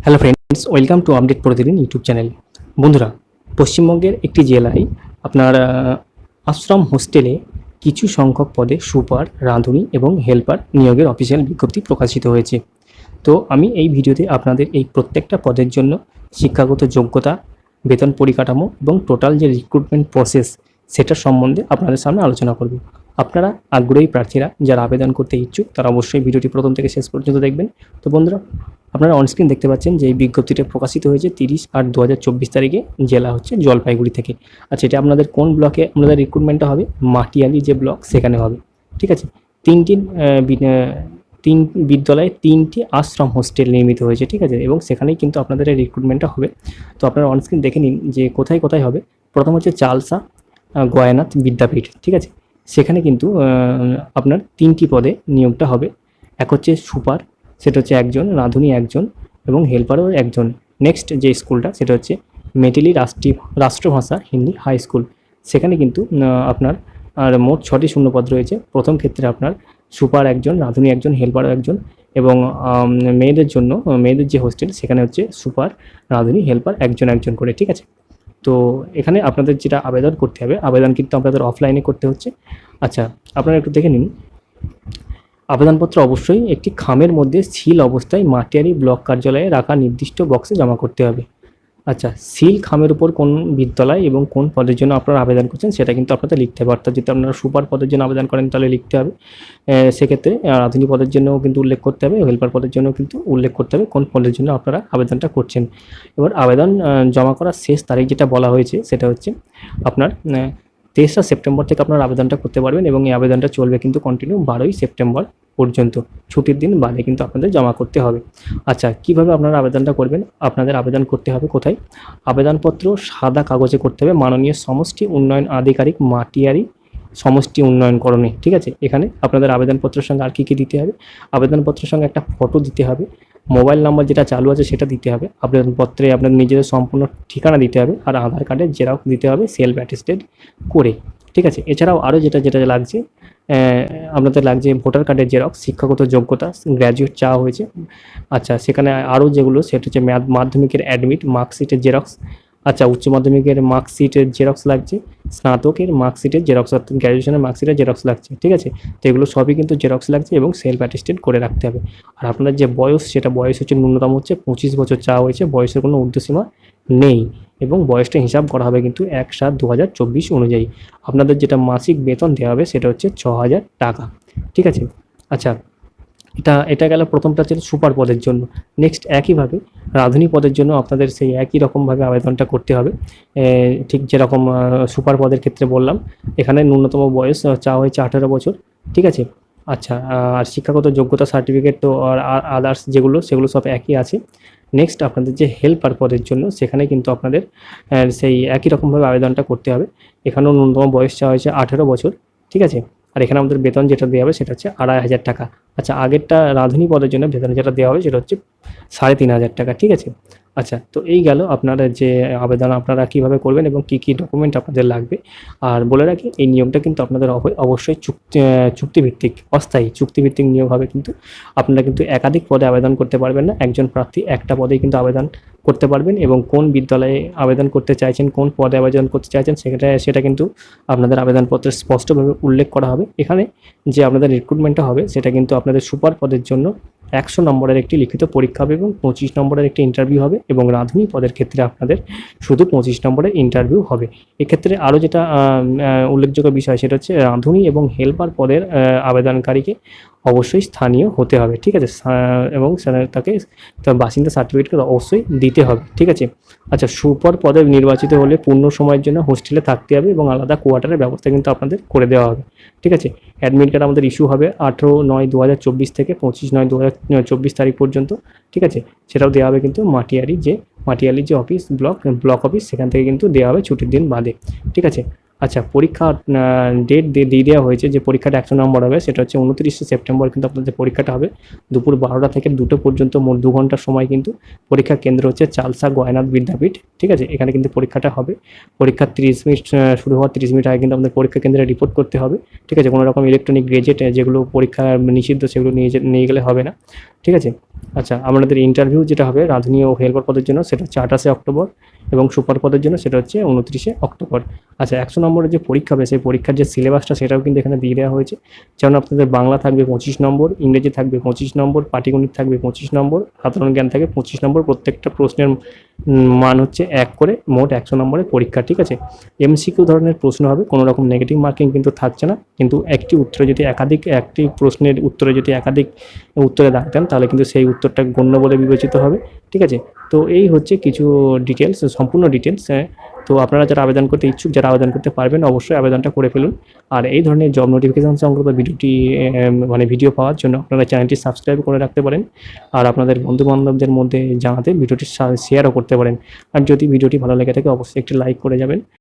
Hello friends, welcome to update প্রতিদিন YouTube channel. বন্ধুরা, পশ্চিমবঙ্গের একটি জেলায় আপনার আশ্রম হোস্টেলে কিছু সংখ্যক পদে সুপার, রাঁধুনি এবং হেল্পার নিয়োগের অফিসিয়াল বিজ্ঞপ্তি প্রকাশিত হয়েছে। তো আমি এই ভিডিওতে আপনাদের এই প্রত্যেকটা পদের জন্য শিক্ষাগত যোগ্যতা, বেতন পরিকাঠামো এবং টোটাল যে রিক্রুটমেন্ট প্রসেস সেটার সম্বন্ধে আপনাদের সামনে আলোচনা করব। আপনারা আগ্রহী প্রার্থীরা যারা আবেদন করতে ইচ্ছুক তারা অবশ্যই ভিডিওটি প্রথম থেকে শেষ পর্যন্ত দেখবেন। তো বন্ধুরা, আপনারা অনস্ক্রিন দেখতে পাচ্ছেন যে এই বিজ্ঞপ্তিটা প্রকাশিত হয়েছে 30/8/2024 তারিখে। জেলা হচ্ছে জলপাইগুড়ি থেকে। আচ্ছা, এটা আপনাদের কোন ব্লকে আপনাদের রিক্রুটমেন্টটা হবে? মাটিয়ালি যে ব্লক সেখানে হবে। ঠিক আছে, তিন বিদ্যালয়ে 3টি আশ্রম হোস্টেল নির্মিত হয়েছে। ঠিক আছে, এবং সেখানেই কিন্তু আপনাদের এই রিক্রুটমেন্টটা হবে। তো আপনারা অনস্ক্রিন দেখে নিন যে কোথায় কোথায় হবে। প্রথম হচ্ছে চালসা গয়ানাথ বিদ্যাপীঠ। ঠিক আছে, সেখানে কিন্তু আপনার 3টি পদে নিয়োগটা হবে। এক হচ্ছে সুপার, সেটা হচ্ছে একজন, রাঁধুনি একজন এবং হেল্পারও একজন। নেক্সট যে স্কুলটা সেটা হচ্ছে মেটেলি রাষ্ট্রভাষা হিন্দি হাই স্কুল। সেখানে কিন্তু আপনার আর মোট 6টি শূন্যপদ রয়েছে। প্রথম ক্ষেত্রে আপনার সুপার একজন, রাঁধুনি একজন, হেল্পারও একজন এবং মেয়েদের জন্য মেয়েদের যে হোস্টেল সেখানে হচ্ছে সুপার, রাঁধুনি, হেল্পার একজন একজন করে। ঠিক আছে, তো এখানে আপনাদের যেটা আবেদন করতে হবে, আবেদন কিন্তু আপনাদের অফলাইনে করতে হচ্ছে। আচ্ছা, আপনারা একটু দেখে নিন। আবেদনপত্র অবশ্যই একটি খামের মধ্যে সিল অবস্থায় মাটিয়ারি ব্লক কার্যালয়ে রাখা নির্দিষ্ট বক্সে জমা করতে হবে। আচ্ছা, সিল খামের উপর কোন বিদ্যালয় এবং কোন পদের জন্য আপনারা আবেদন করছেন সেটা কিন্তু আপনাদের লিখতে হবে। অর্থাৎ যদি আপনারা সুপার পদের জন্য আবেদন করেন তাহলে লিখতে হবে। সেক্ষেত্রে রাঁধুনি পদের জন্যও কিন্তু উল্লেখ করতে হবে, হেল্পার পদের জন্য কিন্তু উল্লেখ করতে হবে কোন পদের জন্য আপনারা আবেদনটা করছেন। এবার আবেদন জমা করার শেষ তারিখ যেটা বলা হয়েছে সেটা হচ্ছে আপনার 23 সেপ্টেম্বর থেকে আপনার আবেদনটা করতে পারবেন এবং এই আবেদনটা চলবে কিন্তু কন্টিনিউ 12 সেপ্টেম্বর পর্যন্ত। ছুটির দিন বাদে কিন্তু আপনাদের জমা করতে হবে। আচ্ছা, কিভাবে আপনারা আবেদনটা করবেন? আপনাদের আবেদন করতে হবে কোথায়? আবেদনপত্র সাদা কাগজে করতে হবে মাননীয় সমষ্টি উন্নয়ন আধিকারিক মাটিয়ারি সমষ্টি উন্নয়নকরণে। ঠিক আছে, এখানে আপনাদের আবেদনপত্রের সঙ্গে আর কী কী দিতে হবে? আবেদনপত্রের সঙ্গে একটা ফটো দিতে হবে, মোবাইল নাম্বার যেটা চালু আছে সেটা দিতে হবে, আবেদনপত্রে আপনাদের নিজেদের সম্পূর্ণ ঠিকানা দিতে হবে আর আধার কার্ডের জেরক্স দিতে হবে সেলফ অ্যাটেস্টেড করে। ঠিক আছে, এছাড়াও আরও যেটা যেটা লাগছে, আপনাদের লাগছে ভোটার কার্ডের জেরক্স, শিক্ষাগত যোগ্যতা গ্র্যাজুয়েট চাওয়া হয়েছে। আচ্ছা, সেখানে আরও যেগুলো সেটা হচ্ছে মাধ্যমিকের অ্যাডমিট মার্কশিটের জেরক্স। আচ্ছা, উচ্চ মাধ্যমিকের মার্কশিটের জেরক্স লাগছে, স্নাতকের মার্কশিটের জেরক্স অর্থাৎ গ্র্যাজুয়েশনের মার্কশিটের জেরক্স লাগছে। ঠিক আছে, তো এগুলো সবই কিন্তু জেরক্স লাগছে এবং সেলফ অ্যাটেস্টেড করে রাখতে হবে। আর আপনার যে বয়স, সেটা বয়স হচ্ছে ন্যূনতম হচ্ছে 25 বছর চাওয়া হয়েছে, বয়সের কোনো ঊর্ধ্বসীমা নেই এবং বয়সটা হিসাব করা হবে কিন্তু 1/7/2024 অনুযায়ী। আপনাদের যেটা মাসিক বেতন দেওয়া হবে সেটা হচ্ছে 6,000 টাকা। ঠিক আছে, আচ্ছা, এটা গেল প্রথমটা হচ্ছে সুপার পদের জন্য। নেক্সট একইভাবে রাঁধুনি পদের জন্য আপনাদের সেই একই রকমভাবে আবেদনটা করতে হবে। ঠিক যেরকম সুপার পদের ক্ষেত্রে বললাম, এখানে ন্যূনতম বয়স চাওয়া হয়েছে 18 বছর। ঠিক আছে, আচ্ছা, আর শিক্ষাগত যোগ্যতা সার্টিফিকেট তো আর আদার্স যেগুলো সেগুলো সব একই আছে। নেক্সট আপনাদের যে হেল্পার পদের জন্য সেখানে কিন্তু আপনাদের সেই একই রকমভাবে আবেদনটা করতে হবে। এখানেও ন্যূনতম বয়স চাওয়া হয়েছে 18 বছর। ঠিক আছে, আর এখানে আমাদের বেতন যেটা দেওয়া হবে সেটা হচ্ছে 2,500 টাকা। আচ্ছা, আগেরটা রাঁধুনি পদের জন্য বেতন যেটা দেওয়া হবে সেটা হচ্ছে 3,500 টাকা। ঠিক আছে, আচ্ছা, তো এই গেল আপনারা যে আবেদন আপনারা কীভাবে করবেন এবং কী কী ডকুমেন্ট আপনাদের লাগবে। আর বলে রাখি, এই নিয়োগটা কিন্তু আপনাদের অবশ্যই চুক্তিভিত্তিক, অস্থায়ী চুক্তিভিত্তিক নিয়োগ হবে। কিন্তু আপনারা কিন্তু একাধিক পদে আবেদন করতে পারবেন না, একজন প্রার্থী একটা পদেই কিন্তু আবেদন করতে পারবেন এবং কোন বিদ্যালয়ে আবেদন করতে চাইছেন, কোন পদে আবেদন করতে চাইছেন সেটা কিন্তু আপনাদের আবেদনপত্রে স্পষ্টভাবে উল্লেখ করা হবে। এখানে যে আপনাদের রিক্রুটমেন্টটা হবে সেটা কিন্তু আপনাদের সুপার পদের জন্য 100 নম্বরের একটি লিখিত পরীক্ষা হবে এবং 25 নম্বরের একটি ইন্টারভিউ হবে এবং রাঁধুনি পদের ক্ষেত্রে আপনাদের শুধু 25 নম্বরের ইন্টারভিউ হবে। এক্ষেত্রে আরও যেটা উল্লেখযোগ্য বিষয় সেটা হচ্ছে রাঁধুনি এবং হেল্পার পদের আবেদনকারীকে অবশ্যই স্থানীয় হতে হবে। ঠিক আছে, এবং তাকে তার বাসিন্দা সার্টিফিকেট অবশ্যই দিতে হবে। ঠিক আছে, আচ্ছা, সুপার পদে নির্বাচিত হলে পূর্ণ সময়ের জন্য হোস্টেলে থাকতে হবে এবং আলাদা কোয়ার্টারের ব্যবস্থা কিন্তু আপনাদের করে দেওয়া হবে। ঠিক আছে, অ্যাডমিট কার্ড আমাদের ইস্যু হবে 18/9/2024 থেকে 25/9/2024 তারিখ পর্যন্ত। ঠিক আছে, সেটাও দেওয়া হবে কিন্তু মাটিয়ালি যে অফিস ব্লক অফিস সেখান থেকে কিন্তু দেওয়া হবে ছুটির দিন বাদে। ঠিক আছে, আচ্ছা, পরীক্ষার ডেট দিয়ে দেওয়া হয়েছে যে পরীক্ষাটা 100 নম্বর হবে, সেটা হচ্ছে 29শে সেপ্টেম্বর কিন্তু আপনাদের পরীক্ষাটা হবে। দুপুর 12টা থেকে 2টো পর্যন্ত মোট 2 ঘন্টার সময় কিন্তু পরীক্ষা কেন্দ্র হচ্ছে চালসা গয়নাথ বিদ্যাপীঠ, ঠিক আছে? এখানে কিন্তু পরীক্ষাটা হবে। পরীক্ষার 30 মিনিট শুরু হওয়ার 30 মিনিট আগে কিন্তু আপনাদের পরীক্ষা কেন্দ্রে রিপোর্ট করতে হবে, ঠিক আছে? কোনো রকম ইলেকট্রনিক গ্যাজেট যেগুলো পরীক্ষা নিষিদ্ধ সেগুলো নিয়ে গেলে হবে না, ঠিক আছে? আচ্ছা, আমাদের ইন্টারভিউ যেটা হবে রাঁধুনি ও হেল্পার পদের জন্য সেটা হচ্ছে 28শে অক্টোবর এবং সুপার পদের জন্য সেটা হচ্ছে 29শে অক্টোবর। আচ্ছা, 100 নম্বরের যে পরীক্ষা হবে সেই পরীক্ষার যে সিলেবাসটা সেটাও কিন্তু এখানে দিয়ে দেওয়া হয়েছে। যেমন আপনাদের বাংলা থাকবে 25 নম্বর, ইংরেজি থাকবে 25 নম্বর, পাটিগণিত থাকবে 25 নম্বর, সাধারণ জ্ঞান থাকবে 25 নম্বর। প্রত্যেকটা প্রশ্নের মান হচ্ছে 1 করে, মোট 100 নম্বরের পরীক্ষা, ঠিক আছে? এমসিকিউ ধরনের প্রশ্ন হবে, কোনো রকম নেগেটিভ মার্কিং কিন্তু থাকছে না। কিন্তু একটি প্রশ্নের উত্তরে যদি একাধিক উত্তরে দাগ দেন তাহলে কিন্তু সেই উত্তরটা গণ্য বলে বিবেচিত হবে, ঠিক আছে? তো এই হচ্ছে কিছু ডিটেলস, সম্পূর্ণ ডিটেলস। তো আপনারা যারা আবেদন করতে ইচ্ছুক, যারা আবেদন করতে পারবেন, অবশ্যই আবেদনটা করে ফেলুন। আর এই ধরনের জব নোটিফিকেশন সংক্রান্ত ভিডিও পাওয়ার জন্য আপনারা চ্যানেলটি সাবস্ক্রাইব করে রাখতে পারেন। আর আপনাদের বন্ধু-বান্ধবদের মধ্যে জানাতে ভিডিওটি শেয়ারও করতে পারেন। আর যদি ভিডিওটি ভালো লেগে থাকে অবশ্যই একটি লাইক করে যাবেন।